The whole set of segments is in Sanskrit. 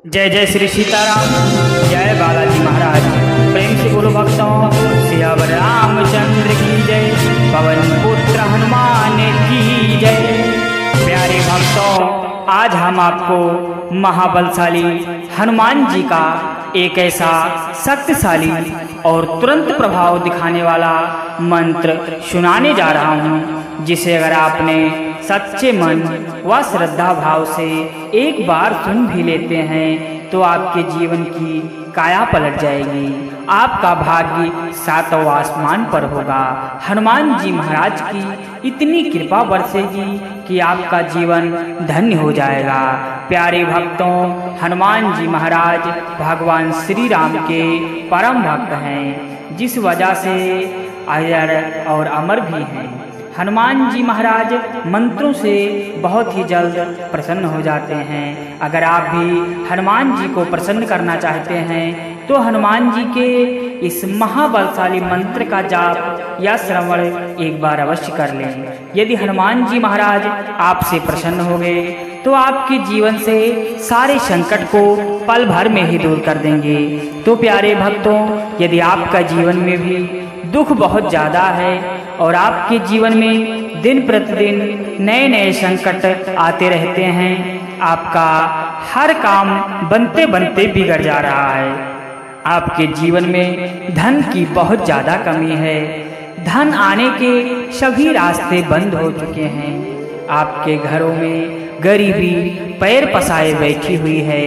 जय जय श्री सीताराम। जय बालाजी महाराज। प्रेम से बोलो भक्तों, सियावर रामचंद्र की जय, पवन पुत्र हनुमान की जय। प्यारे भक्तों, आज हम आपको महाबलशाली हनुमान जी का एक ऐसा शक्तिशाली और तुरंत प्रभाव दिखाने वाला मंत्र सुनाने जा रहा हूँ, जिसे अगर आपने सच्चे मन व श्रद्धा भाव से एक बार सुन भी लेते हैं तो आपके जीवन की काया पलट जाएगी। आपका भाग्य सातों आसमान पर होगा। हनुमान जी महाराज की इतनी कृपा बरसेगी कि आपका जीवन धन्य हो जाएगा। प्यारे भक्तों, हनुमान जी महाराज भगवान श्री राम के परम भक्त हैं, जिस वजह से अजर और अमर भी हैं। हनुमान जी महाराज मंत्रों से बहुत ही जल्द प्रसन्न हो जाते हैं। अगर आप भी हनुमान जी को प्रसन्न करना चाहते हैं तो हनुमान जी के इस महाबलशाली मंत्र का जाप या श्रवण एक बार अवश्य कर लें। यदि हनुमान जी महाराज आपसे प्रसन्न हो गए तो आपके जीवन से सारे संकट को पल भर में ही दूर कर देंगे। तो प्यारे भक्तों, यदि आपका जीवन में भी दुख बहुत ज़्यादा है और आपके जीवन में दिन प्रतिदिन नए नए संकट आते रहते हैं, आपका हर काम बनते बनते बिगड़ जा रहा है, आपके जीवन में धन की बहुत ज़्यादा कमी है, धन आने के सभी रास्ते बंद हो चुके हैं, आपके घरों में गरीबी पैर पसाए बैठी हुई है,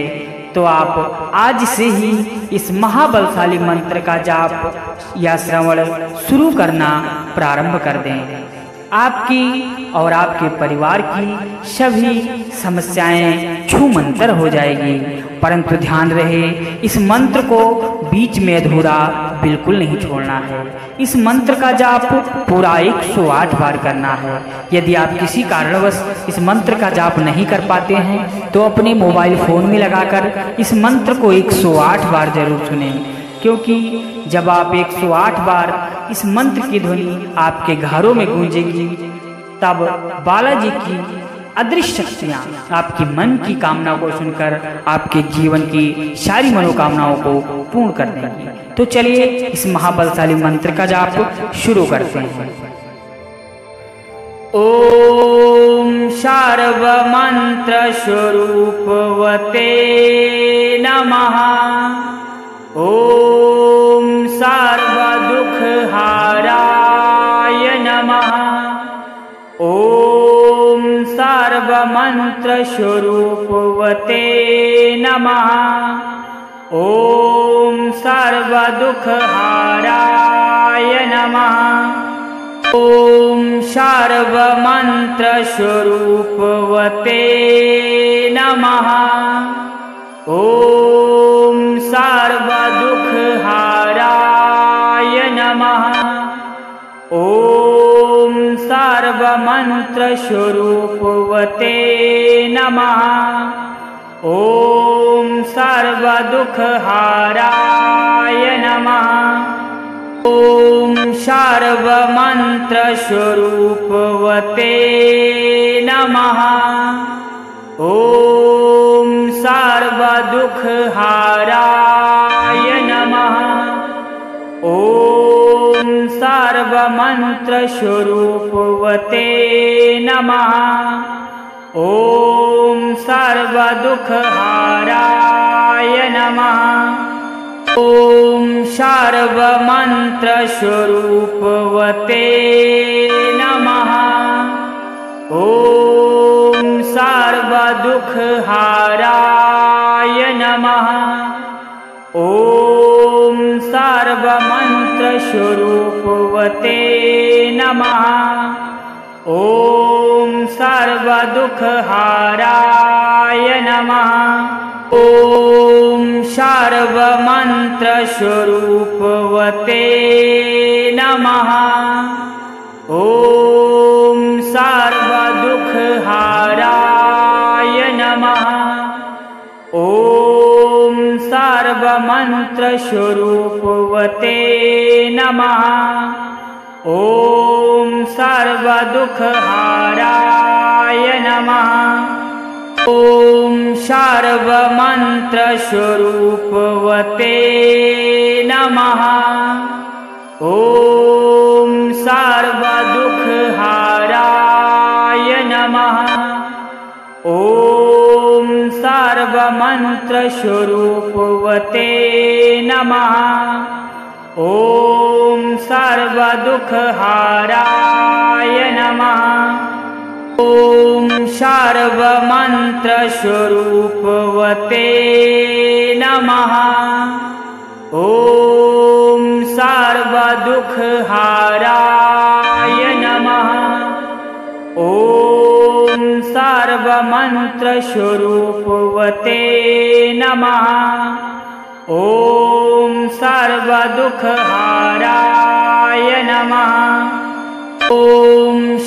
तो आप आज से ही इस महाबलशाली मंत्र का जाप या श्रवण शुरू करना प्रारंभ कर दें। आपकी और आपके परिवार की सभी समस्याएं छूमंतर हो जाएगी। परंतु ध्यान रहे, इस मंत्र को बीच में अधूरा बिल्कुल नहीं छोड़ना है। इस मंत्र का जाप पूरा 108 बार करना है। यदि आप किसी कारणवश इस मंत्र का जाप नहीं कर पाते हैं तो अपने मोबाइल फोन में लगाकर इस मंत्र को 108 बार जरूर सुनें, क्योंकि जब आप 108 बार इस मंत्र की ध्वनि आपके घरों में गूंजेगी, तब बालाजी की अदृश्य शक्तियाँ आपकी मन की कामना को सुनकर आपके जीवन की सारी मनोकामनाओं को पूर्ण कर देंगी। तो चलिए इस महाबलशाली मंत्र का जाप शुरू करते हैं। ओम सर्व मंत्र स्वरूपवते नमः। ओम सर्व दुख हाराय नमः। ओम सर्व मंत्र स्वरूपवते नमः। ओम सर्व दुख हाराय नमः। ओम सर्व मंत्र स्वरूपवते नमः। ओम सर्व दुख हाराय नमः। ओम सर्व मंत्र स्वरूपवते नमः। ओम सर्व दुख हाराय नमः। ओम सर्व मंत्र स्वरूपवते नमः। ओम सर्व दुख हाराय नमः। ओम सर्व मंत्र स्वरूपवते नमः। ओम सर्व दुख हाराय नमः। ओम सर्व मंत्र स्वरूपवते नमः। ओम सर्व दुख हाराय नमः। ओम सर्व मंत्र स्वरूपवते नमः। ओम सर्व दुख हाराय नमः। ओम सर्व मंत्र स्वरूपवते नमः। ओम सर्व दुख हाराय नमः। ओम सर्व मंत्र स्वरूपवते नमः। ओम सर्व दुख हाराय नमः। ॐ सर्वमन्त्रस्वरूपवते नमः। ॐ सर्वदुःखहाराय नमः। ॐ सर्वमन्त्रस्वरूपवते नमः। ॐ सर्वदुःखहाराय नमः। ॐ सर्वमन्त्रस्वरूपवते नमः। ॐ सर्वदुःखहाराय नमः। ॐ सर्वमन्त्रस्वरूपवते नमः। ॐ सर्वदुःखहाराय नमः। ॐ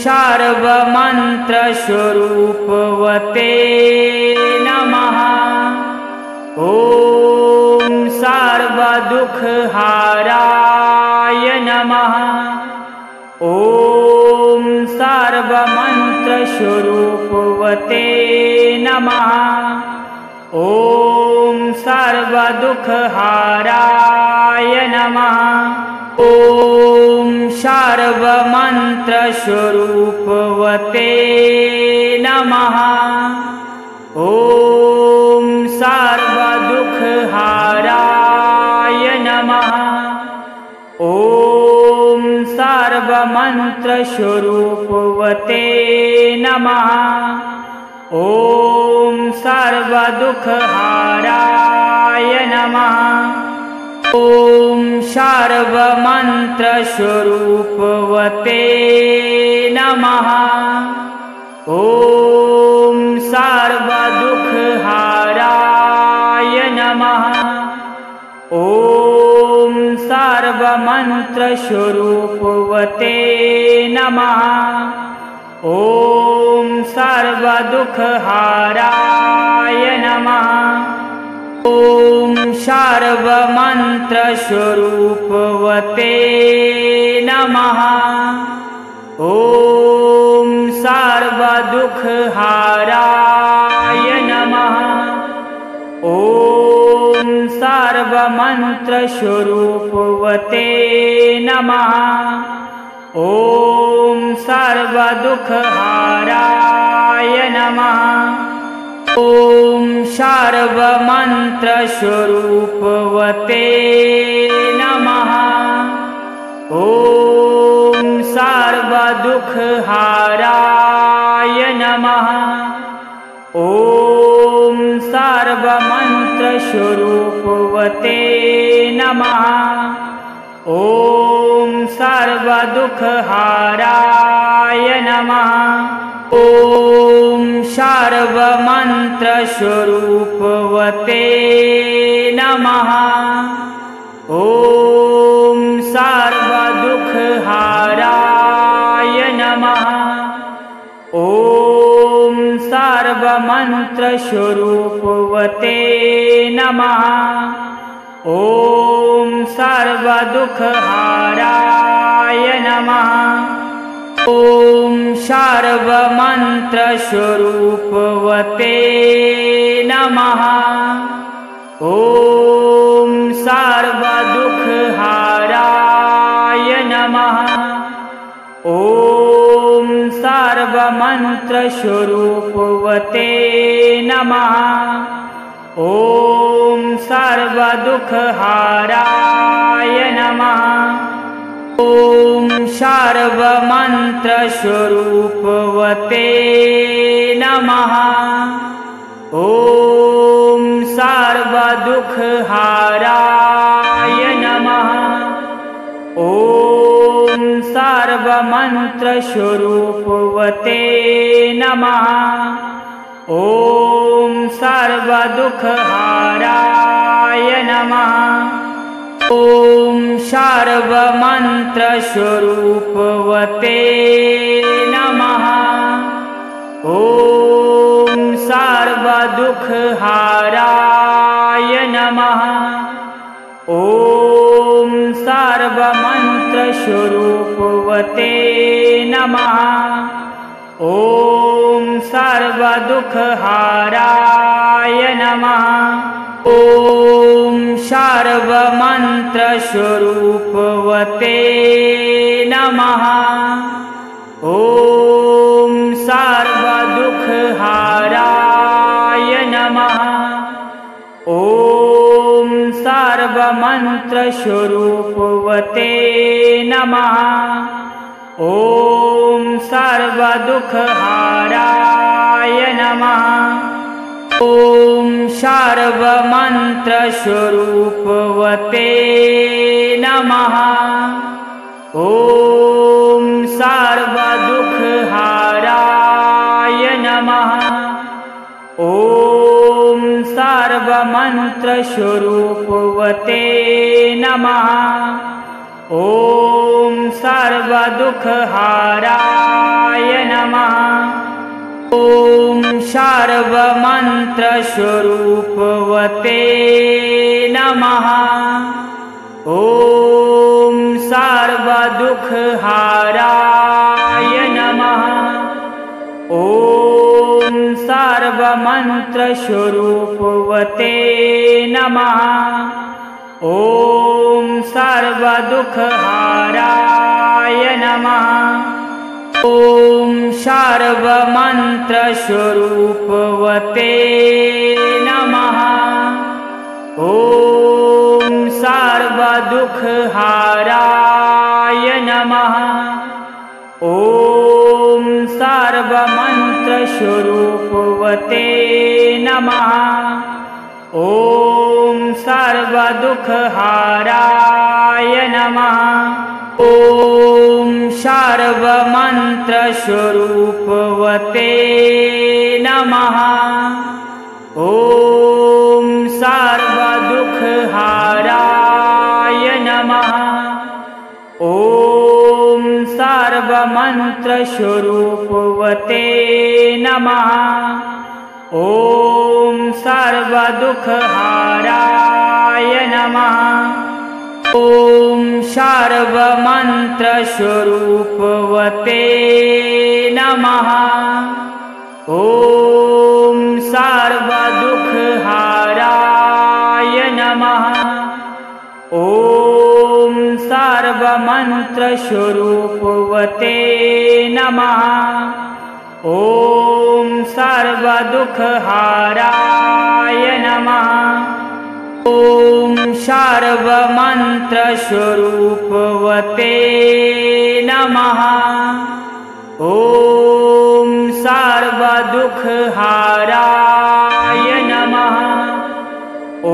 सर्वमन्त्रस्वरूपवते नमः। ॐ सर्वदुःखहाराय नमः। ॐ सर्वमन्त्रस्वरूपवते नमः। ॐ सर्वदुःखहाराय नमः। ॐ सर्वमन्त्रस्वरूपवते नमः। ॐ सर्वदुःखहाराय नमः। ॐ सर्वमन्त्रस्वरूपवते नमः। ॐ सर्वदुःखहाराय नमः। ॐ सर्वमन्त्रस्वरूपवते नमः। ॐ सर्वदुःखहाराय नमः। ॐ सर्वमन्त्रस्वरूपवते नमः। ॐ सर्वदुःखहाराय नमः। ॐ सर्वमन्त्रस्वरूपवते नमः। ॐ सर्वदुःखहाराय नमः। ॐ सर्वमन्त्रस्वरूपवते नमः। ॐ सर्वदुःखहाराय नमः। ॐ सर्वमन्त्रस्वरूपवते नमः। ॐ सर्वदुःखहाराय नमः। ॐ सर्वमन्त्रस्वरूपवते नमः। ॐ सर्वदुःखहाराय नमः। ॐ सर्वमन्त्रस्वरूपवते नमः। ॐ सर्वदुःखहाराय नमः। ॐ सर्वमन्त्रस्वरूपवते नमः। ॐ सर्वदुःखहाराय नमः। ॐ सर्वमन्त्रस्वरूपवते नमः। ॐ सर्वदुःखहाराय नमः। ॐ सर्वमन्त्रस्वरूपवते नमः। ॐ सर्वदुःखहाराय नमः। ॐ सर्वमन्त्रस्वरूपवते नमः। ॐ सर्वदुःखहाराय नमः। ॐ सर्वमन्त्रस्वरूपवते नमः। ॐ सर्वदुःखहाराय नमः। ॐ सर्वमन्त्रस्वरूपवते नमः। ॐ सर्वदुःखहाराय नमः। ॐ सर्वमन्त्रस्वरूपवते नमः। ॐ सर्वदुःखहाराय नमः। ॐ सर्वमन्त्रस्वरूपवते नमः। ॐ सर्वदुःखहाराय नमः। ॐ सर्वमन्त्रस्वरूपवते नमः। ॐ सर्वदुःखहाराय नमः। ॐ सर्वमन्त्रस्वरूपवते नमः। ॐ सर्वदुःखहाराय नमः। ॐ सर्वमन्त्रस्वरूपवते नमः। ॐ सर्वदुःखहाराय नमः। ॐ सर्वमन्त्रस्वरूपवते नमः। ॐ सर्वदुःखहाराय नमः। ॐ सर्वमन्त्रस्वरूपवते नमः। ॐ सर्वदुःखहाराय नमः। ॐ सर्वमन्त्रस्वरूपवते नमः। ॐ सर्वदुःखहाराय नमः। ॐ सर्वमन्त्रस्वरूपवते नमः। ॐ सर्वदुःखहाराय नमः। ॐ सर्वमन्त्रस्वरूपवते नमः। ॐ सर्वदुःखहाराय नमः। ॐ सर्वमन्त्रस्वरूपवते नमः। ॐ सर्वदुःखहाराय नमः। ॐ सर्वमन्त्रस्वरूपवते नमः। ॐ सर्वदुःखहाराय नमः। ॐ सर्वमन्त्रस्वरूपवते नमः। ॐ सर्वदुःखहाराय नमः। ॐ सर्वमन्त्रस्वरूपवते नमः। ॐ सर्वदुःखहाराय नमः। ॐ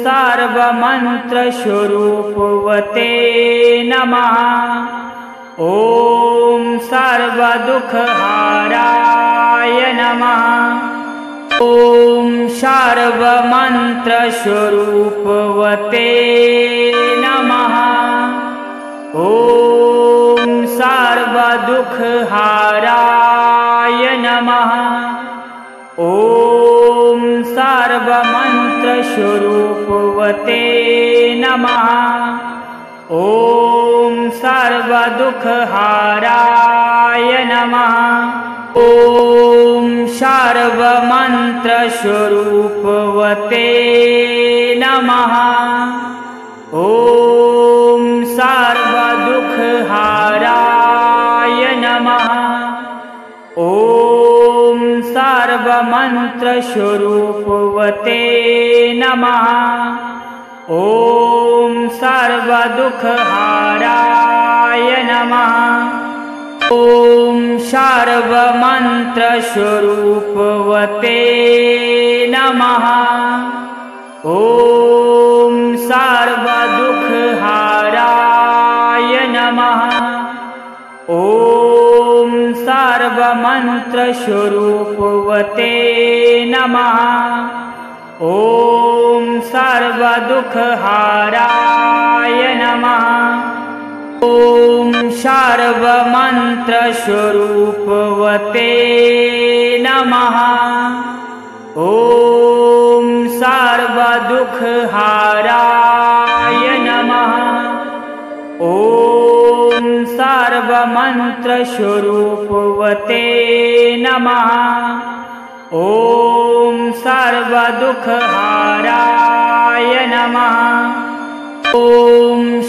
सर्वमन्त्रस्वरूपवते नमः। ॐ सर्वदुःखहाराय नमः। ॐ सर्वमन्त्रस्वरूपवते नमः। ॐ सर्वदुःखहाराय नमः। ॐ सर्वमन्त्रस्वरूपवते नमः। ॐ सर्वदुःखहाराय नमः। ॐ सर्वमन्त्रस्वरूपवते नमः। ॐ सर्वदुःखहाराय नमः। ॐ सर्वमन्त्रस्वरूपवते नमः। ॐ सर्वदुःखहाराय नमः। ॐ सर्वमन्त्रस्वरूपवते नमः। ॐ सर्वदुःखहाराय नमः। ॐ सर्वमन्त्रस्वरूपवते नमः। ॐ सर्वदुःखहाराय नमः। ॐ सर्वमन्त्रस्वरूपवते नमः। ॐ सर्वदुःखहाराय नमः। ॐ सर्व सर्वमन्त्रस्वरूपवते नमः। ॐ सर्वदुःखहाराय नमः। ॐ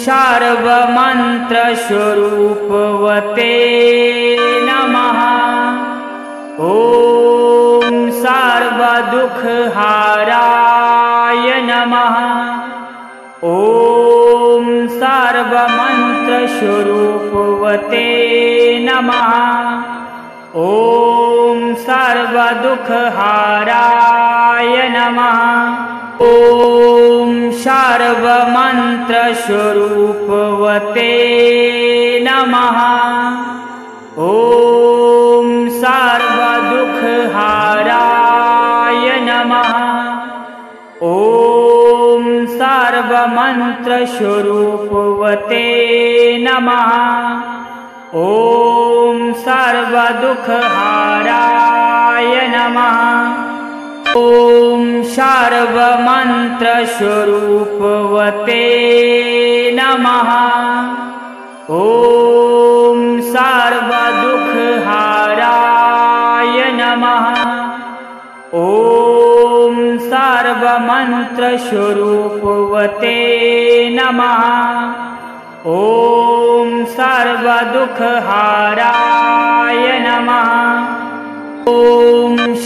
सर्वमन्त्रस्वरूपवते नमः। ॐ सर्वदुःखहाराय नमः। ॐ सर्वमन्त्रस्वरूपवते नमः। ॐ सर्वदुःखहाराय नमः। ॐ सर्वमन्त्रस्वरूपवते नमः। ॐ सर्वदुःखहाराय नमः। ॐ सर्वमन्त्रस्वरूपवते नमः। ॐ सर्वदुःखहाराय नमः। ॐ सर्वमन्त्रस्वरूपवते नमः। ॐ सर्वदुःखहाराय नमः। ॐ सर्वमन्त्रस्वरूपवते नमः। ॐ सर्वदुःखहाराय नमः। ॐ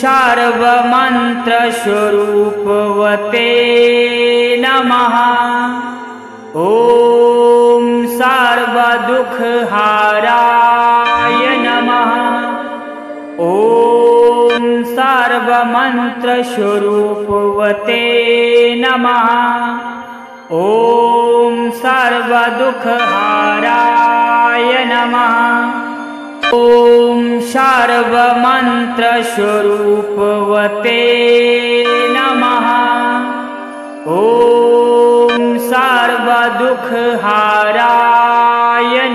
सर्वमन्त्रस्वरूपवते नमः। ॐ सर्वदुःखहाराय नमः। ॐ सर्वमन्त्रस्वरूपवते नमः। ॐ सर्वदुःखहाराय नमः। ॐ सर्वमन्त्रस्वरूपवते नमः। ॐ सर्वदुःखहाराय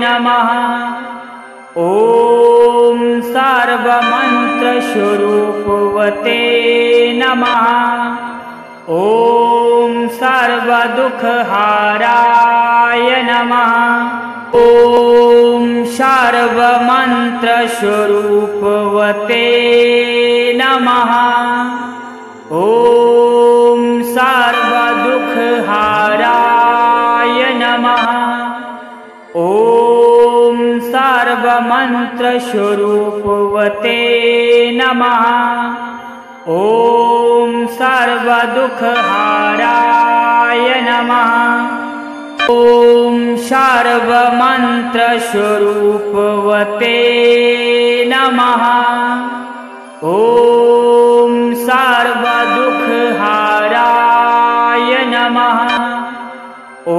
नमः। ॐ सर्वमन्त्रस्वरूपवते नमः। ॐ सर्वदुःखहाराय नमः। ॐ सर्वमन्त्रस्वरूपवते नमः। ॐ सर्वदुःखहाराय नमः। ॐ सर्वमन्त्रस्वरूपवते नमः। ॐ सर्वदुःखहाराय नमः। ॐ सर्वमन्त्रस्वरूपवते नमः। ॐ सर्वदुःखहाराय नमः। ॐ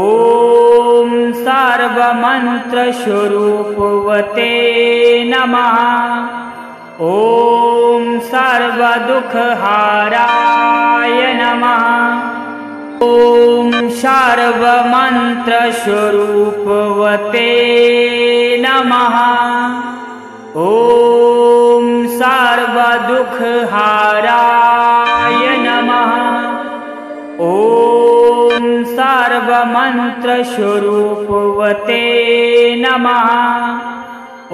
सर्वमन्त्रस्वरूपवते नमः। ॐ सर्वदुःखहाराय नमः। ॐ सर्वमन्त्रस्वरूपवते नमः। ॐ सर्वदुःखहाराय नमः। ॐ सर्वमन्त्रस्वरूपवते नमः। ॐ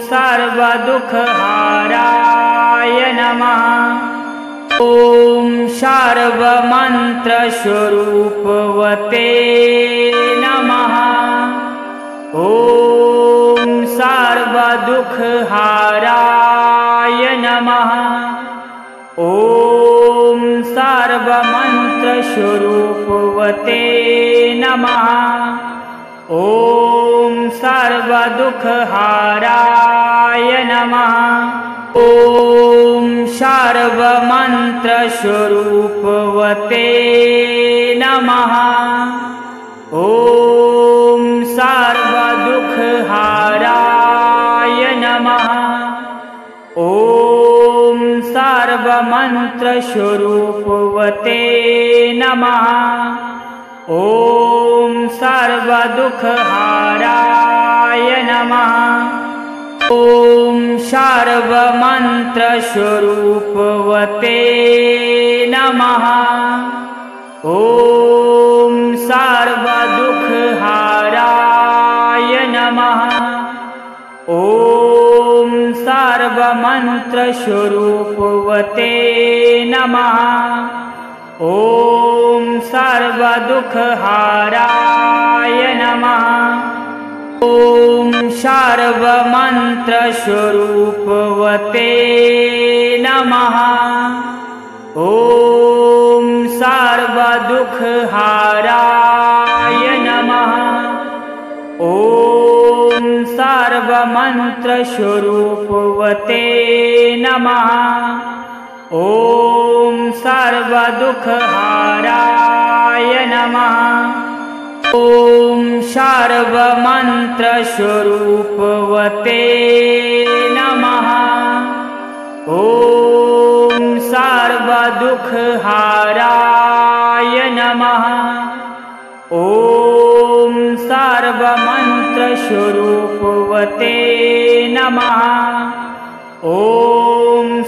सर्वदुःखहाराय नमः। ॐ सर्वमन्त्रस्वरूपवते नमः। ॐ सर्वदुःखहाराय नमः। ॐ सर्वमन्त्रस्वरूपवते नमः। ॐ सर्वदुःखहाराय नमः। ॐ सर्वमन्त्रस्वरूपवते नमः। ॐ सर्वदुःखहाराय नमः। ॐ सर्वमन्त्रस्वरूपवते नमः। ॐ सर्वदुःखहाराय नमः। ॐ सर्वमन्त्रस्वरूपवते नमः। ॐ सर्वदुःखहाराय नमः। सर्वमन्त्रस्वरूपवते नमः। ॐ सर्वदुःखहाराय नमः। ॐ सर्वमन्त्रस्वरूपवते नमः। ॐ सर्वदुःखहाराय नमः। ॐ सर्वमन्त्रस्वरूपवते नमः। ॐ सर्वदुःखहाराय नमः। ॐ सर्वमन्त्रस्वरूपवते नमः। ॐ सर्वदुःखहाराय नमः। ॐ सर्वमन्त्रस्वरूपवते नमः। ॐ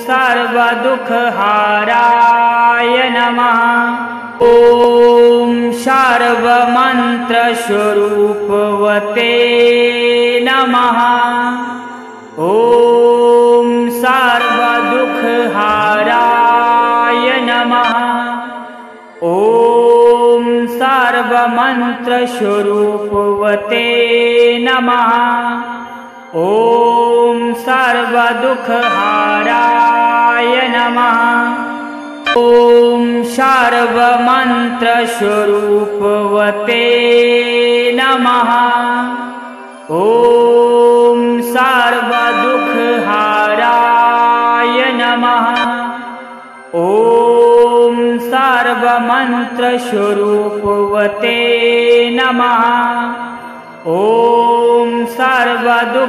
सर्वदुःखहाराय नमः। ॐ सर्वमन्त्रस्वरूपवते नमः। ॐ सर्वदुःखहाराय नमः। ॐ सर्वमन्त्रस्वरूपवते नमः। ॐ सर्वदुःखहाराय नमः। ॐ सर्वमन्त्रस्वरूपवते नमः। ॐ सर्वदुःखहाराय नमः। ॐ सर्वमन्त्रस्वरूपवते नमः। ॐ सर्वदुःखहाराय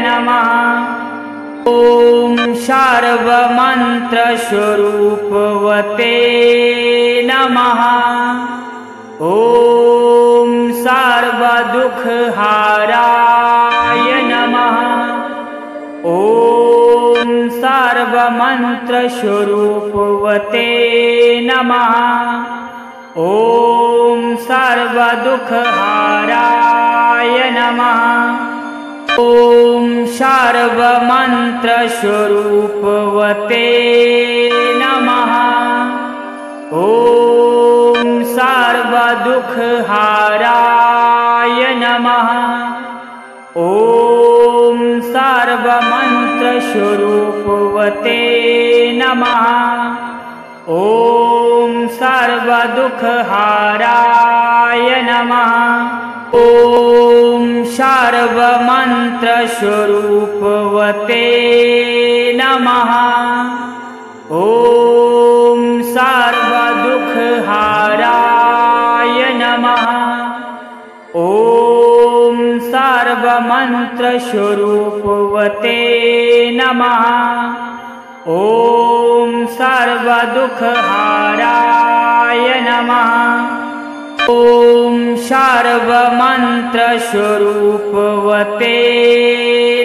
नमः। ॐ सर्वमन्त्रस्वरूपवते नमः। ॐ सर्वदुःखहाराय नमः। ॐ सर्वमन्त्रस्वरूपवते नमः। ॐ सर्वदुःखहाराय नमः। ॐ सर्वमन्त्रस्वरूपवते नमः। ॐ सर्वदुःखहाराय नमः। ॐ सर्वमन्त्रस्वरूपवते नमः। ॐ सर्वदुःखहाराय नमः। ॐ सर्वमन्त्रस्वरूपवते नमः। ॐ सर्वदुःखहाराय नमः। ॐ सर्वमन्त्रस्वरूपवते नमः। ॐ सर्वदुःखहाराय नमः। ॐ सर्वमन्त्रस्वरूपवते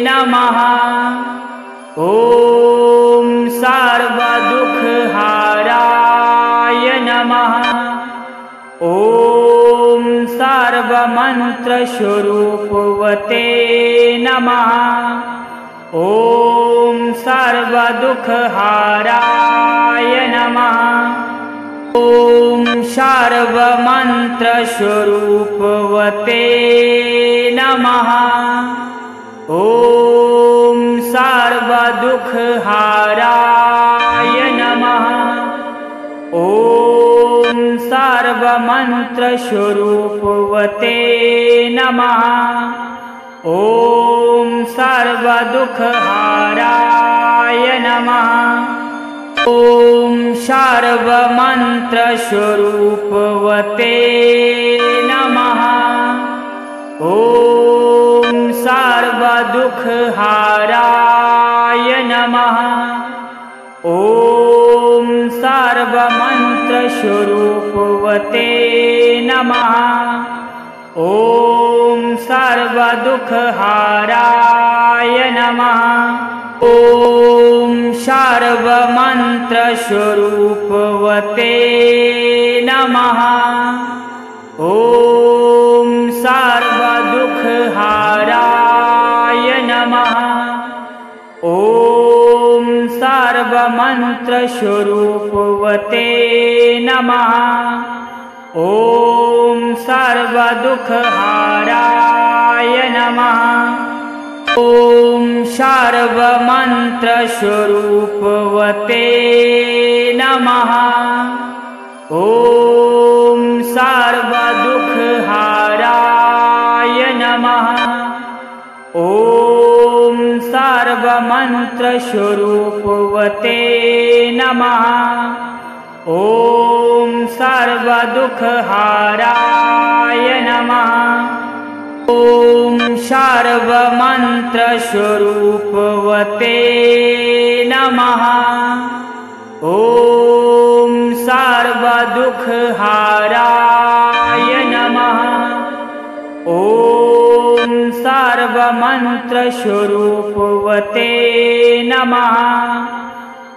नमः। ॐ सर्वदुःखहाराय नमः। ॐ सर्वमन्त्रस्वरूपवते नमः। ॐ सर्वदुःखहाराय नमः। ॐ सर्वमन्त्रस्वरूपवते नमः। ॐ सर्वदुःखहाराय नमः। ॐ सर्वमन्त्रस्वरूपवते नमः। ॐ सर्वदुःखहाराय नमः। ॐ सर्वमन्त्रस्वरूपवते नमः। ॐ सर्वदुःखहाराय नमः। ॐ सर्वमन्त्रस्वरूपवते नमः। ॐ सर्वदुःखहाराय नमः। ॐ सर्वमन्त्रस्वरूपवते नमः। ॐ सर्वदुःखहाराय नमः। ॐ सर्वमन्त्रस्वरूपवते नमः। ॐ सर्वदुःखहाराय नमः। ॐ सर्वमन्त्रस्वरूपवते नमः। ॐ सर्वदुःखहाराय नमः। ॐ सर्वमन्त्रस्वरूपवते नमः। ॐ सर्वदुःखहाराय नमः। ॐ सर्वमन्त्रस्वरूपवते नमः। ॐ सर्वदुःखहाराय नमः। ॐ सर्वमन्त्रस्वरूपवते नमः।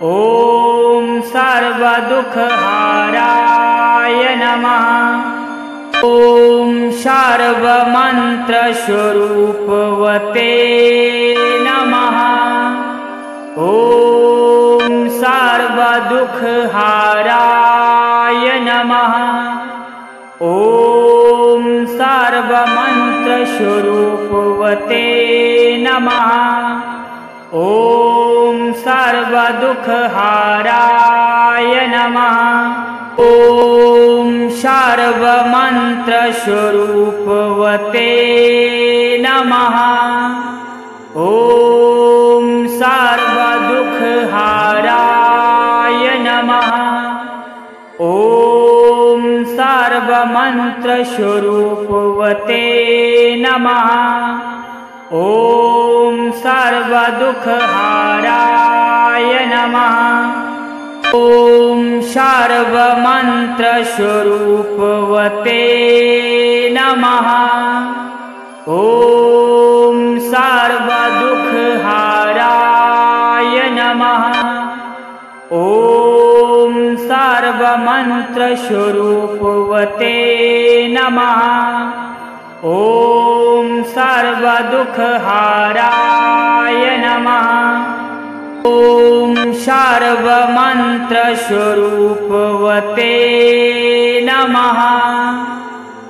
ॐ सर्वदुःखहाराय नमः। ॐ सर्वमन्त्रस्वरूपवते नमः। ॐ सर्वदुःखहाराय नमः। ॐ सर्वमन्त्रस्वरूपवते नमः। ॐ सर्वदुःखहाराय नमः। ॐ सर्वमन्त्रस्वरूपवते नमः। ॐ सर्वदुःखहाराय नमः। ॐ सर्वमन्त्रस्वरूपवते नमः। ॐ सर्वदुःखहाराय नमः। ॐ सर्वमन्त्रस्वरूपवते नमः। ॐ सर्वदुःखहाराय नमः। ॐ सर्वमन्त्रस्वरूपवते नमः। ॐ सर्वदुःखहाराय नमः। ॐ सर्वमन्त्रस्वरूपवते नमः।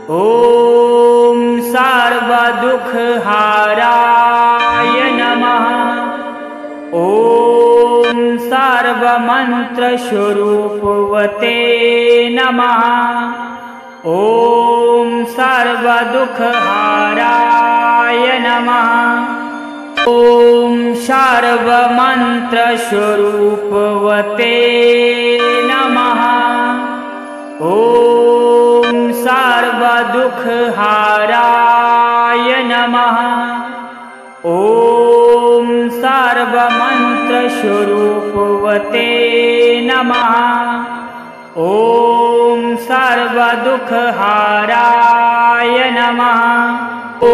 ॐ सर्वदुःखहाराय नमः। ॐ सर्वमन्त्रस्वरूपवते नमः। ॐ सर्वदुःखहाराय नमः। ॐ सर्वमन्त्रस्वरूपवते नमः। ॐ सर्वदुःखहाराय नमः। ॐ सर्वमन्त्रस्वरूपवते नमः। ॐ सर्वदुःखहाराय नमः। ॐ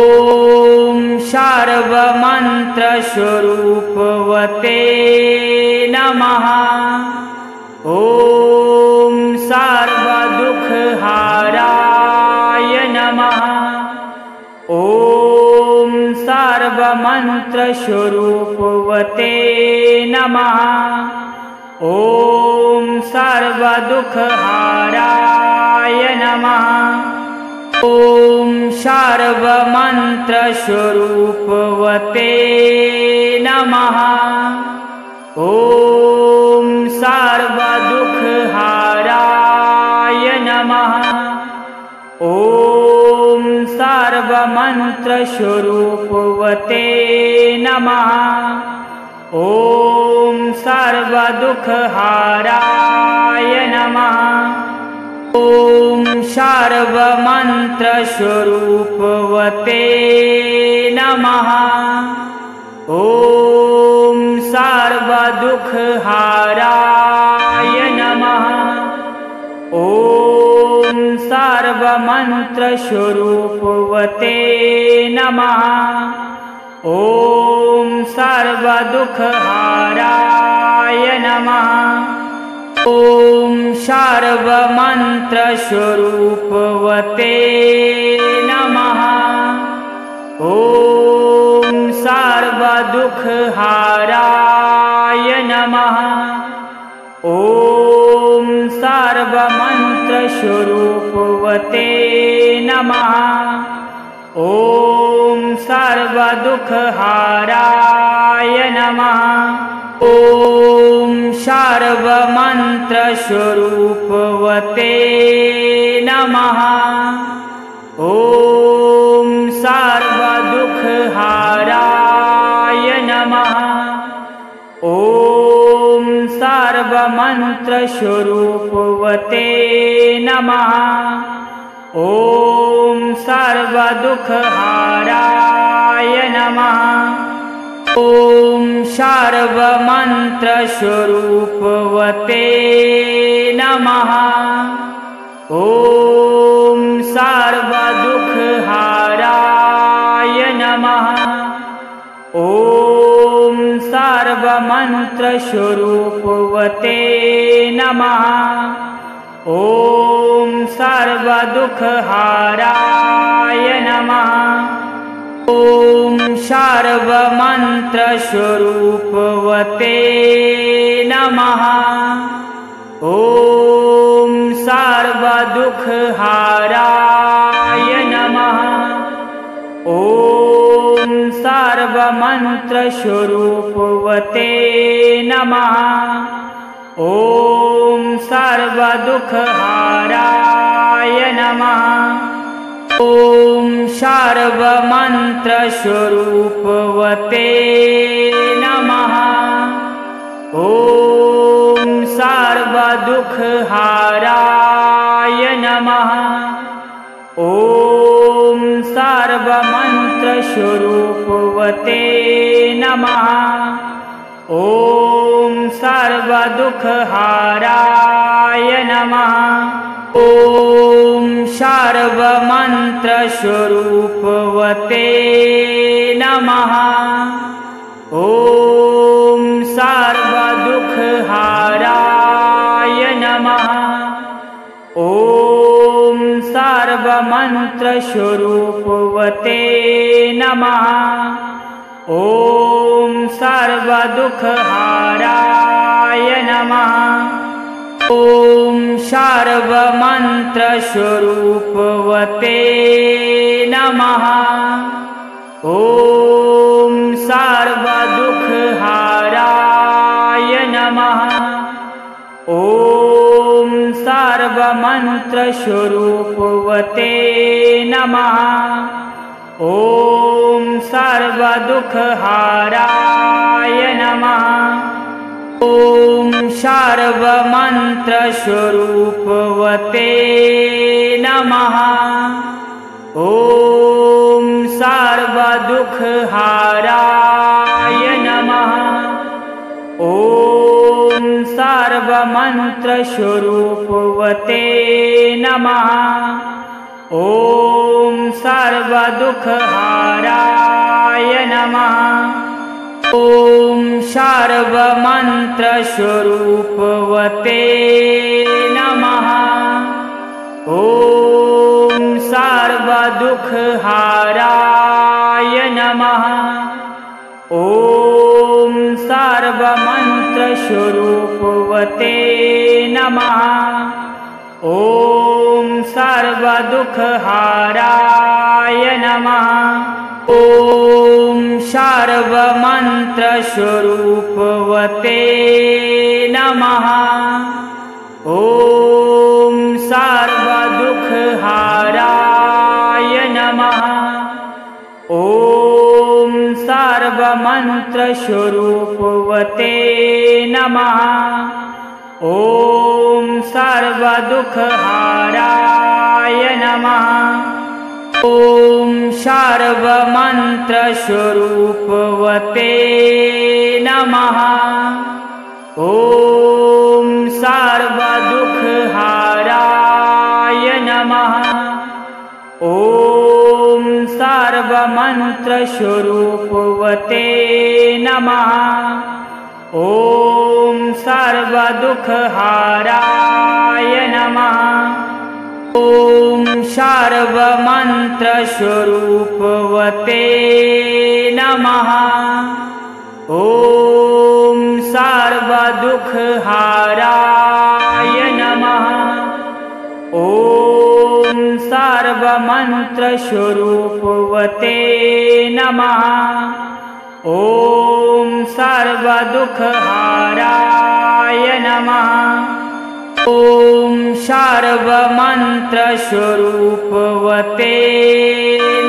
सर्वमन्त्रस्वरूपवते नमः। ॐ सर्वदुःखहाराय नमः। ॐ सर्वमन्त्रस्वरूपवते नमः। ॐ सर्वदुःखहाराय नमः। ॐ सर्वमन्त्रस्वरूपवते नमः। ॐ सर्वदुःखहाराय नमः। ॐ सर्वमन्त्रस्वरूपवते नमः। ॐ सर्वदुःखहाराय नमः। ॐ सर्वमन्त्रस्वरूपवते नमः। ॐ सर्वदुःखहाराय नमः। ॐ सर्वमन्त्रस्वरूपवते नमः। ॐ सर्वदुःखहाराय नमः। ॐ सर्वमन्त्रस्वरूपवते नमः। ॐ सर्व सर्वदुःखहाराय नमः। ॐ सर्वमन्त्रस्वरूपवते नमः। ॐ सर्वदुःखहाराय नमः। ॐ सर्वमन्त्रस्वरूपवते नमः। ॐ सर्वदुःखहाराय नमः। ॐ सर्वमन्त्रस्वरूपवते नमः। ॐ सर्वदुःखहाराय नमः। ॐ सर्वमन्त्रस्वरूपवते नमः। ॐ सर्वदुःखहाराय नमः। ॐ सर्वमन्त्रस्वरूपवते नमः। ॐ सर्वदुःखहाराय नमः। ॐ सर्वमन्त्रस्वरूपवते नमः। ॐ सर्वदुःखहाराय नमः। ॐ सर्वमन्त्रस्वरूपवते नमः। ॐ सर्वदुःखहाराय नमः। ॐ सर्वमन्त्रस्वरूपवते नमः। ॐ सर्वदुःखहाराय नमः। ॐ सर्वमन्त्रस्वरूपवते नमः। ॐ सर्वदुःखहाराय नमः। ॐ सर्वमन्त्रस्वरूपवते नमः। ॐ सर्वदुःखहाराय नमः। ॐ सर्वमन्त्रस्वरूपवते नमः। ॐ सर्वदुःखहाराय नमः। ॐ सर्वमन्त्रस्वरूपवते नमः। ॐ सर्वदुःखहाराय नमः। ॐ सर्वमन्त्रस्वरूपवते नमः। ॐ सर्वदुःखहाराय नमः। ॐ सर्वमन्त्रस्वरूपवते नमः। ॐ सर्वदुःखहाराय नमः। ॐ सर्वमन्त्रस्वरूपवते नमः। ॐ सर्वदुःखहाराय नमः। ॐ सर्वमन्त्रस्वरूपवते नमः। ॐ सर्वदुःखहाराय नमः। ॐ सर्वमन्त्रस्वरूपवते नमः। ॐ सर्वदुःखहाराय नमः। ॐ सर्वमन्त्रस्वरूपवते नमः। ॐ सर्वदुःखहाराय नमः। ॐ सर्वमन्त्रस्वरूपवते नमः। ॐ सर्वदुःखहाराय नमः। ॐ सर्वमन्त्रस्वरूपवते नमः। ॐ सर्वदुःखहाराय नमः। ॐ सर्वमन्त्रस्वरूपवते नमः। ॐ सर्वदुःखहाराय नमः। ॐ सर्वमन्त्रस्वरूपवते नमः। ॐ सर्वदुःखहाराय नमः। ॐ सर्वमन्त्रस्वरूपवते नमः। ॐ सर्वदुःखहाराय नमः। ॐ सर्वमन्त्रस्वरूपवते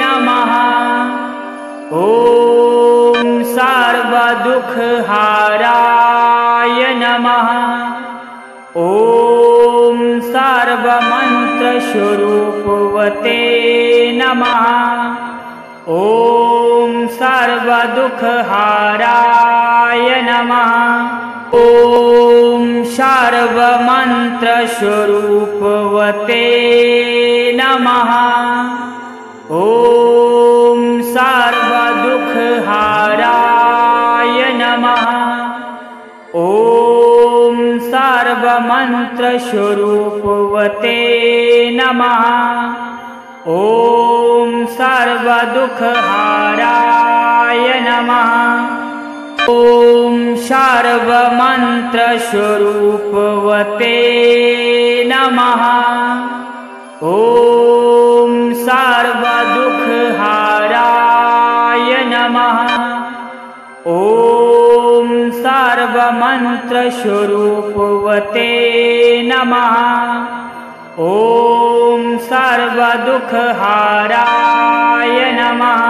नमः। ॐ सर्वदुःखहाराय नमः। ॐ सर्वमन्त्रस्वरूपवते नमः। ॐ सर्वदुःखहाराय नमः। ॐ सर्वमन्त्रस्वरूपवते नमः। ॐ सर्वदुःखहाराय नमः। ॐ सर्वमन्त्रस्वरूपवते नमः। ॐ सर्वदुःखहाराय नमः। ॐ सर्वमन्त्रस्वरूपवते नमः। ॐ सर्वदुःखहाराय नमः। ॐ सर्वमन्त्रस्वरूपवते नमः। ॐ सर्वदुःखहाराय नमः।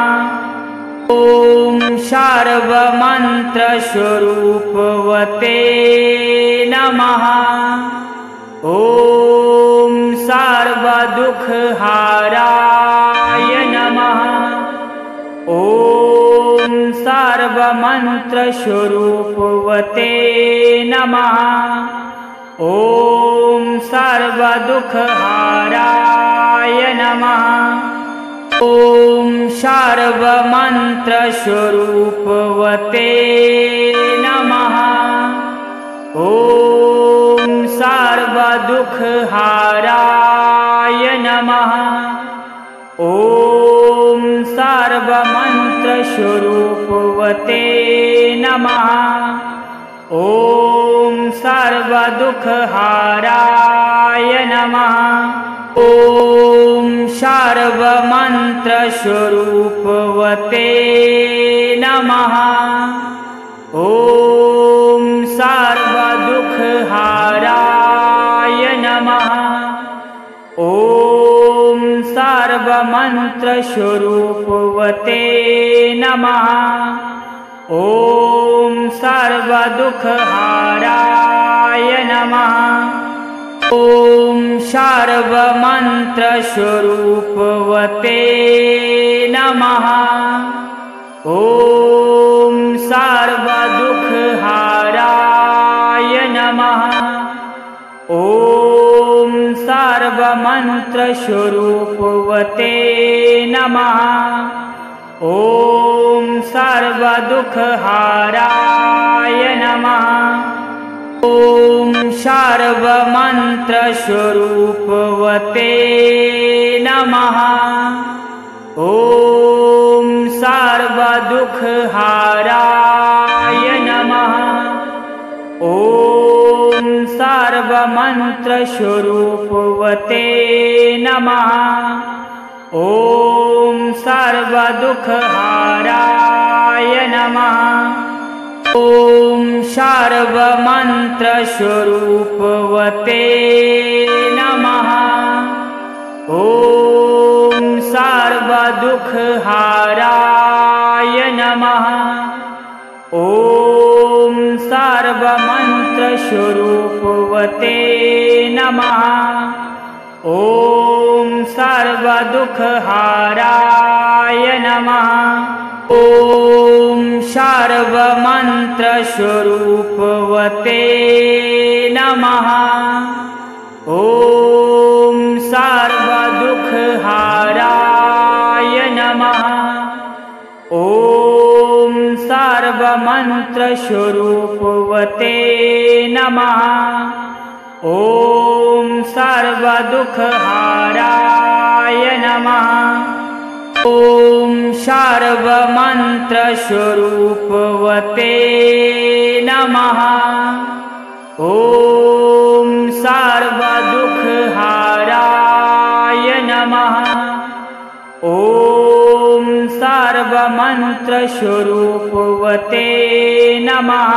ॐ सर्वमन्त्रस्वरूपवते नमः। ॐ सर्वदुःखहाराय नमः। ॐ सर्वमन्त्रस्वरूपवते नमः। ॐ सर्वदुःखहाराय नमः। ॐ सर्वमन्त्रस्वरूपवते नमः। ॐ सर्वदुःखहाराय नमः। ॐ सर्वमन्त्रस्वरूपवते नमः। ॐ सर्वदुःखहाराय नमः। ॐ सर्वमन्त्रस्वरूपवते नमः। ॐ सर्वदुःखहाराय नमः। ॐ सर्वमन्त्रस्वरूपवते नमः। ॐ सर्वदुःखहाराय नमः। ॐ सर्वमन्त्रस्वरूपवते नमः। ॐ सर्वदुःखहाराय नमः। ॐ सर्वमन्त्रस्वरूपवते नमः। ॐ सर्वदुःखहाराय नमः। ॐ सर्वमन्त्रस्वरूपवते नमः। ॐ सर्वदुःखहाराय नमः। ॐ सर्वमन्त्रस्वरूपवते नमः। ॐ सर्वदुःखहाराय नमः। ॐ सर्वमन्त्रस्वरूपवते नमः। ॐ सर्वदुःखहाराय नमः। ॐ सर्वमन्त्रस्वरूपवते नमः। ॐ सर्वदुःखहाराय नमः। ॐ सर्वमन्त्रस्वरूपवते नमः। ॐ सर्वदुःखहाराय नमः। ॐ सर्वमन्त्रस्वरूपवते नमः। ॐ सर्वदुःखहाराय नमः। ॐ सर्वमन्त्रस्वरूपवते नमः। ॐ सर्वदुःखहाराय नमः। ॐ सर्वमन्त्रस्वरूपवते नमः।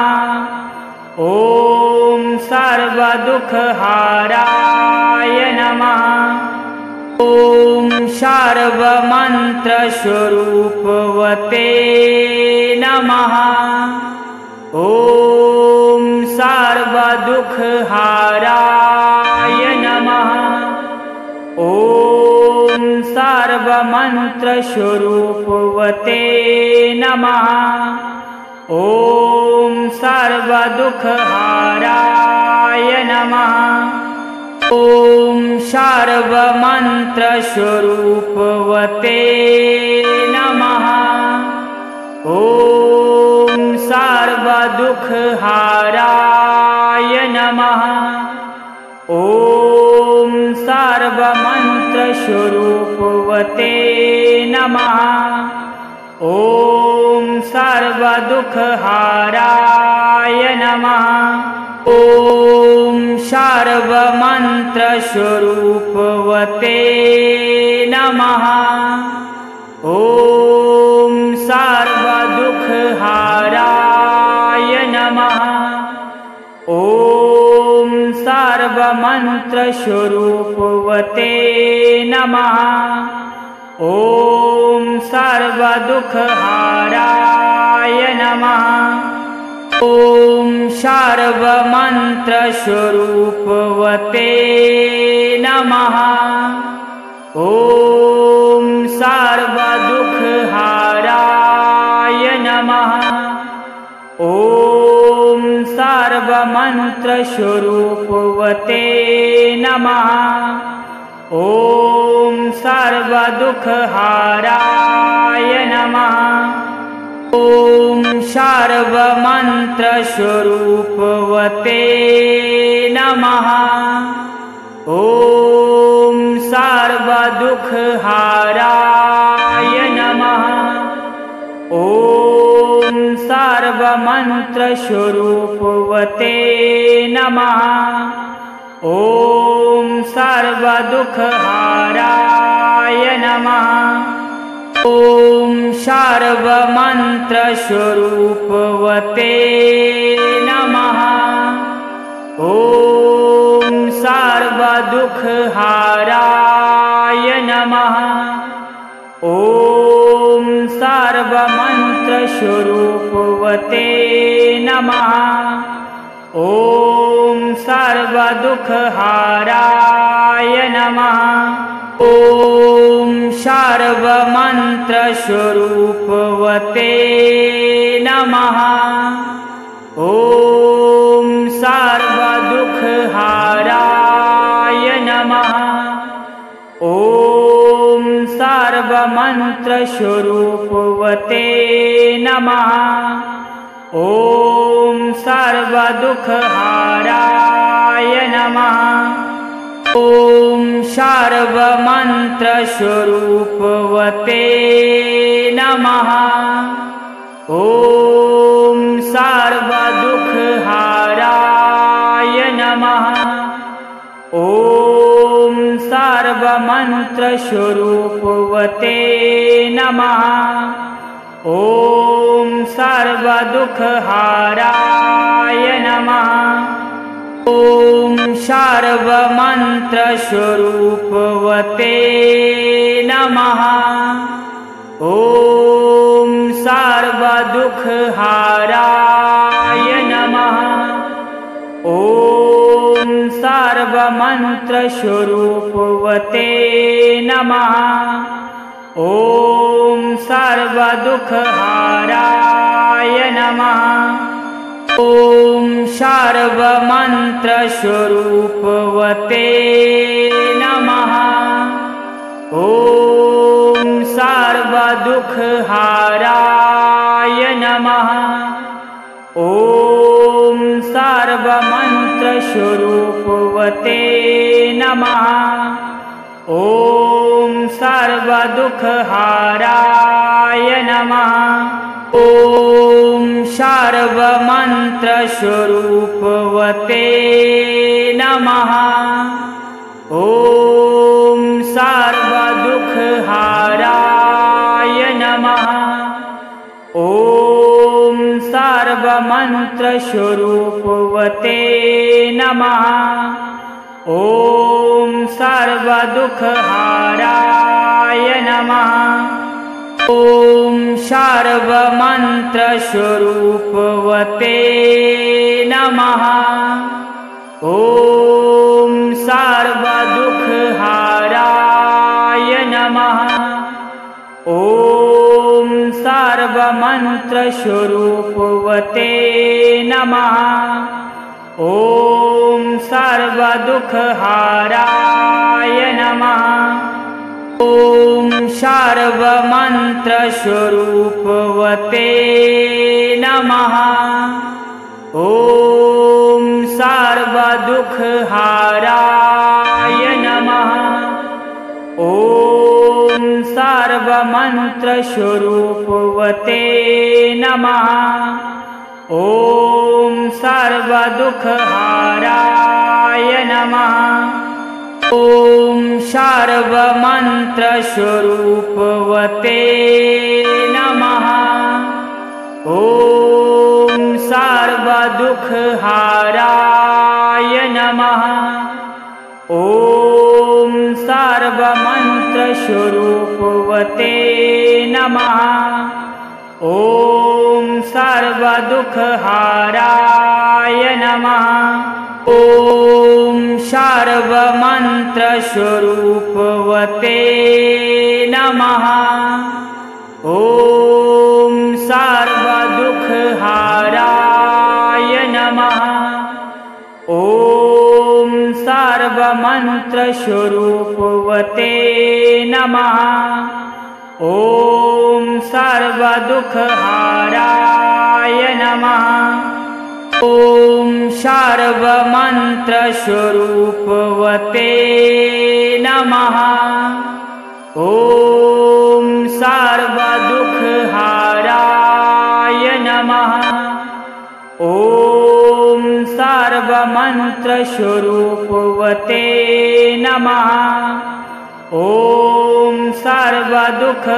ॐ सर्वदुःखहाराय नमः। ॐ सर्वमन्त्रस्वरूपवते नमः। ॐ सर्वदुःखहाराय नमः। ॐ सर्वमन्त्रस्वरूपवते नमः। ॐ सर्वदुःखहाराय नमः। ॐ सर्वमन्त्रस्वरूपवते नमः। ॐ सर्वदुःखहाराय नमः। ॐ सर्वमन्त्रस्वरूपवते नमः। ॐ सर्वदुःखहाराय नमः। ॐ सर्वमन्त्रस्वरूपवते नमः। ॐ सर्वदुःखहाराय नमः। ॐ सर्वमन्त्रस्वरूपवते नमः। ॐ सर्वदुःखहाराय नमः। ॐ सर्वमन्त्रस्वरूपवते नमः। ॐ सर्वदुःखहाराय नमः। ॐ सर्वमन्त्रस्वरूपवते नमः। ॐ सर्वदुःखहाराय नमः। ॐ सर्वमन्त्रस्वरूपवते नमः। ॐ सर्वदुःखहाराय नमः। ॐ सर्वमन्त्रस्वरूपवते नमः। ॐ सर्वदुःखहाराय नमः। ॐ सर्वमन्त्रस्वरूपवते नमः। ॐ सर्वदुःखहाराय नमः। ॐ सर्वमन्त्रस्वरूपवते नमः। ॐ सर्वदुःखहाराय नमः। ॐ सर्वमन्त्रस्वरूपवते नमः। ॐ सर्वदुःखहाराय नमः। ॐ सर्वमन्त्रस्वरूपवते नमः। ॐ सर्वदुःखहाराय नमः। ॐ सर्वमन्त्रस्वरूपवते नमः। ॐ सर्वदुःखहाराय नमः। ॐ सर्वमन्त्रस्वरूपवते नमः। ॐ सर्वदुःखहाराय नमः। ॐ सर्वमन्त्रस्वरूपवते नमः। ॐ सर्वदुःखहाराय नमः। ॐ सर्वमन्त्रस्वरूपवते नमः। ॐ सर्वदुःखहाराय नमः। ॐ सर्वमन्त्रस्वरूपवते नमः। ॐ सर्वदुःखहाराय नमः। ॐ सर्वमन्त्रस्वरूपवते नमः। ॐ सर्वदुःखहाराय नमः। ॐ सर्वमन्त्रस्वरूपवते नमः। ॐ सर्वदुःखहाराय नमः। ॐ सर्वमन्त्रस्वरूपवते नमः। ॐ सर्वदुःखहाराय नमः। ॐ सर्वमन्त्रस्वरूपवते नमः। ॐ सर्वदुःखहाराय नमः। ॐ सर्वमन्त्रस्वरूपवते नमः। ॐ सर्वदुःखहाराय नमः। ॐ सर्वमन्त्रस्वरूपवते नमः। ॐ सर्वदुःखहाराय नमः। ॐ सर्वमन्त्रस्वरूपवते नमः। ॐ सर्वदुःखहाराय नमः। ॐ सर्वमन्त्रस्वरूपवते नमः। ॐ सर्वदुःखहाराय नमः। ॐ सर्वमन्त्रस्वरूपवते नमः। ॐ सर्वदुःखहाराय नमः। ॐ सर्वमन्त्रस्वरूपवते नमः। ॐ सर्वदुःखहाराय नमः। ॐ सर्वमन्त्रस्वरूपवते नमः। ॐ सर्वदुःखहाराय नमः। ॐ सर्वमन्त्रस्वरूपवते नमः। ॐ सर्वदुःखहाराय नमः। ॐ सर्वमन्त्रस्वरूपवते नमः। ॐ सर्वदुःखहाराय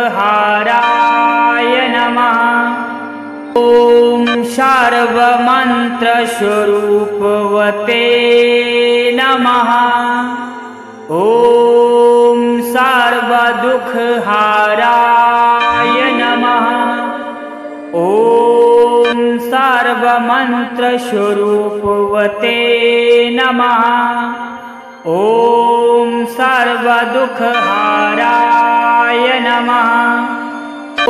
नमः। ॐ सर्वमन्त्रस्वरूपवते नमः। ॐ सर्वदुःखहाराय नमः। ॐ सर्वमन्त्रस्वरूपवते नमः। ॐ सर्वदुःखहाराय नमः। ॐ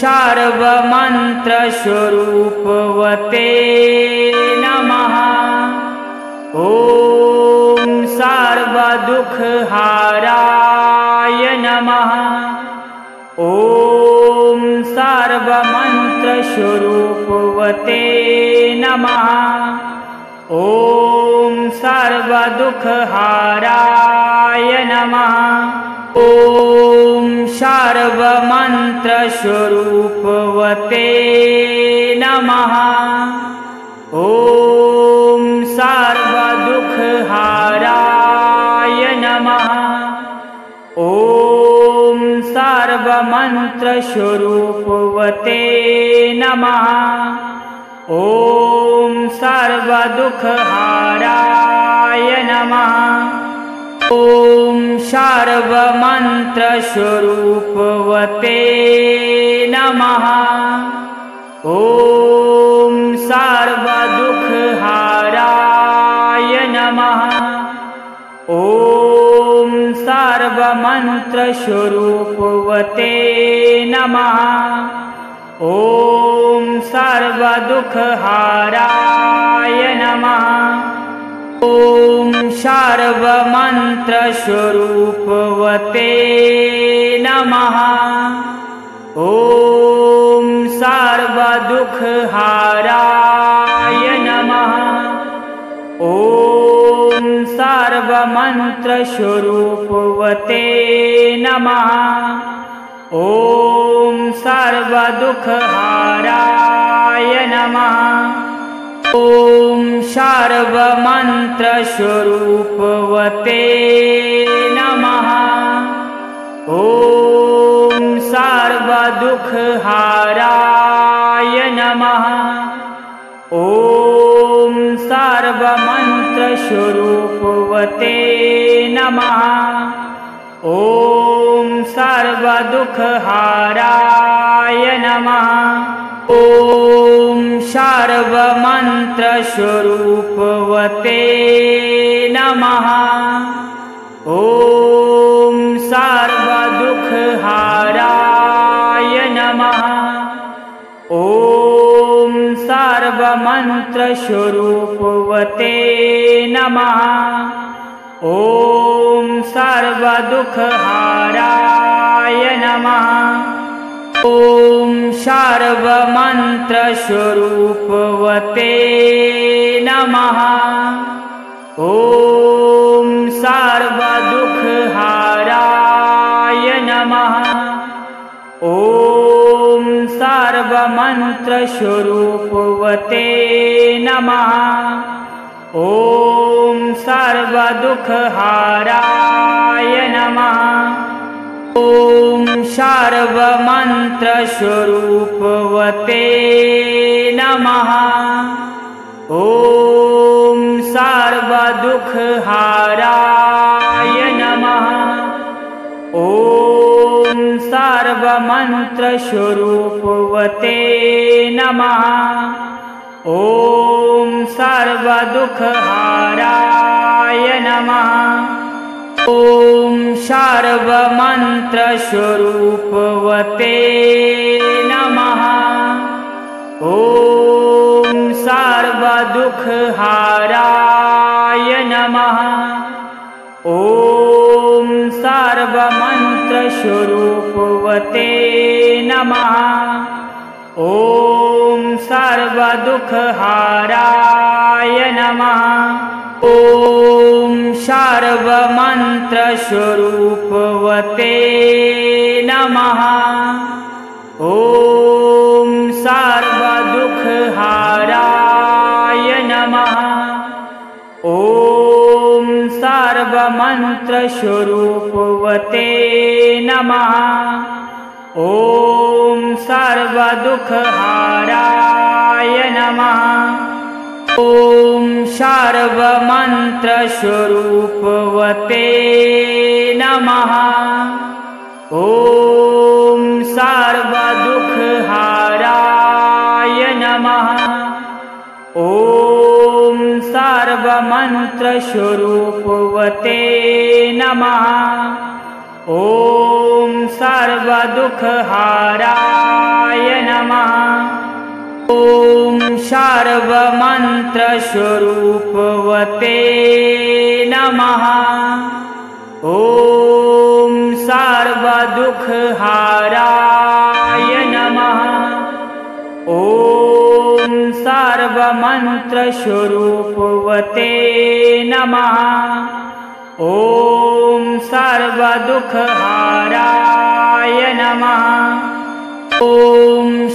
सर्वमन्त्रस्वरूपवते नमः। ॐ सर्वदुःखहाराय नमः। ॐ सर्वमन्त्रस्वरूपवते नमः। ॐ सर्वदुःखहाराय नमः। ॐ सर्वमन्त्रस्वरूपवते नमः। ॐ सर्वदुःखहाराय नमः। ॐ सर्वमन्त्रस्वरूपवते नमः। ॐ सर्वदुःखहाराय नमः। ॐ सर्वमन्त्रस्वरूपवते नमः। ॐ सर्वदुःखहाराय नमः। ॐ सर्वमन्त्रस्वरूपवते नमः। ॐ सर्वदुःखहाराय नमः। ॐ सर्वमन्त्रस्वरूपवते नमः। ॐ सर्वदुःखहाराय नमः। ॐ सर्वमन्त्रस्वरूपवते नमः। ॐ सर्वदुःखहाराय नमः। ॐ सर्वमन्त्रस्वरूपवते नमः। ॐ सर्वदुःखहाराय नमः। ॐ सर्वमन्त्रस्वरूपवते नमः। ॐ सर्वदुःखहाराय नमः। ॐ सर्वमन्त्रस्वरूपवते नमः। ॐ सर्वदुःखहाराय नमः। ॐ सर्वमन्त्रस्वरूपवते नमः। ॐ सर्वदुःखहाराय नमः। ॐ सर्वमन्त्रस्वरूपवते नमः। ॐ सर्वदुःखहाराय नमः। ॐ सर्वमन्त्रस्वरूपवते नमः। ॐ सर्वदुःखहाराय नमः। ॐ सर्वमन्त्रस्वरूपवते नमः। ॐ सर्वदुःखहाराय नमः। ॐ सर्वमन्त्रस्वरूपवते नमः। ॐ सर्वदुःखहाराय नमः। ॐ सर्वमन्त्रस्वरूपवते नमः। ॐ सर्वदुःखहाराय नमः। ॐ सर्वमन्त्रस्वरूपवते नमः। ॐ सर्वदुःखहाराय नमः। ॐ सर्वमन्त्रस्वरूपवते नमः। ॐ सर्वदुःखहाराय नमः। ॐ सर्वमन्त्रस्वरूपवते नमः। ॐ सर्वदुःखहाराय नमः। ॐ सर्वमन्त्रस्वरूपवते नमः। ॐ सर्वदुःखहाराय नमः। ॐ सर्वमन्त्रस्वरूपवते नमः। ॐ सर्वदुःखहाराय नमः। ॐ सर्वमन्त्रस्वरूपवते नमः। ॐ सर्वदुःखहाराय नमः। ॐ सर्वमन्त्रस्वरूपवते नमः। ॐ सर्वदुःखहाराय नमः। ॐ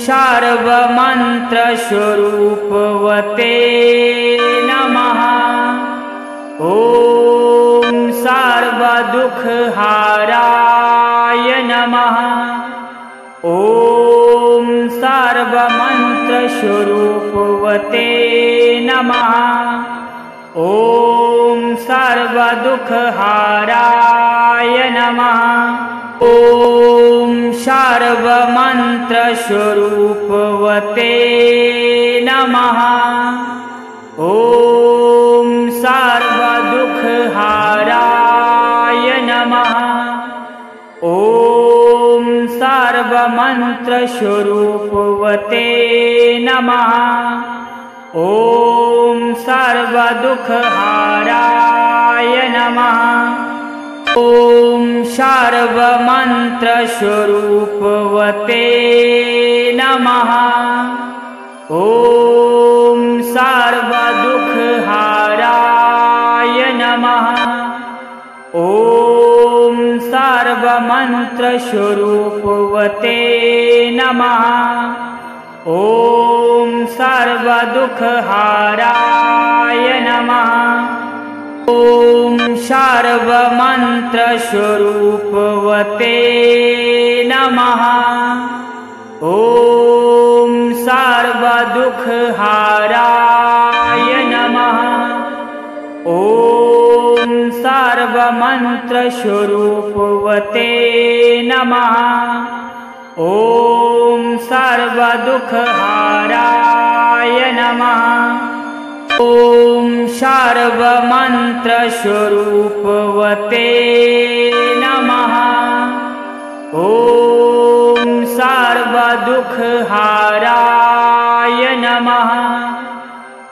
सर्वमन्त्रस्वरूपवते नमः। ॐ सर्वदुःखहाराय नमः। ॐ सर्वमन्त्रस्वरूपवते नमः। ॐ सर्वदुःखहाराय नमः। ॐ सर्वमन्त्रस्वरूपवते नमः। ॐ सर्वदुःखहाराय नमः। ॐ सर्वमन्त्रस्वरूपवते नमः। ॐ सर्वदुःखहाराय नमः। ॐ सर्वमन्त्रस्वरूपवते नमः। ॐ सर्वदुःखहाराय नमः। ॐ सर्वमन्त्रस्वरूपवते नमः। ॐ सर्वदुःखहाराय नमः। ॐ सर्वमन्त्रस्वरूपवते नमः। ॐ सर्वदुःखहाराय नमः। ॐ सर्वमन्त्रस्वरूपवते नमः। ॐ सर्वदुःखहाराय नमः। ॐ सर्वमन्त्रस्वरूपवते नमः। ॐ सर्वदुःखहाराय नमः।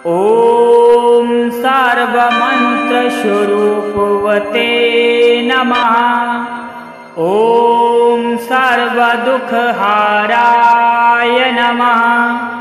ॐ सर्वमन्त्रस्वरूपवते नमः। ॐ सर्वदुःखहाराय नमः।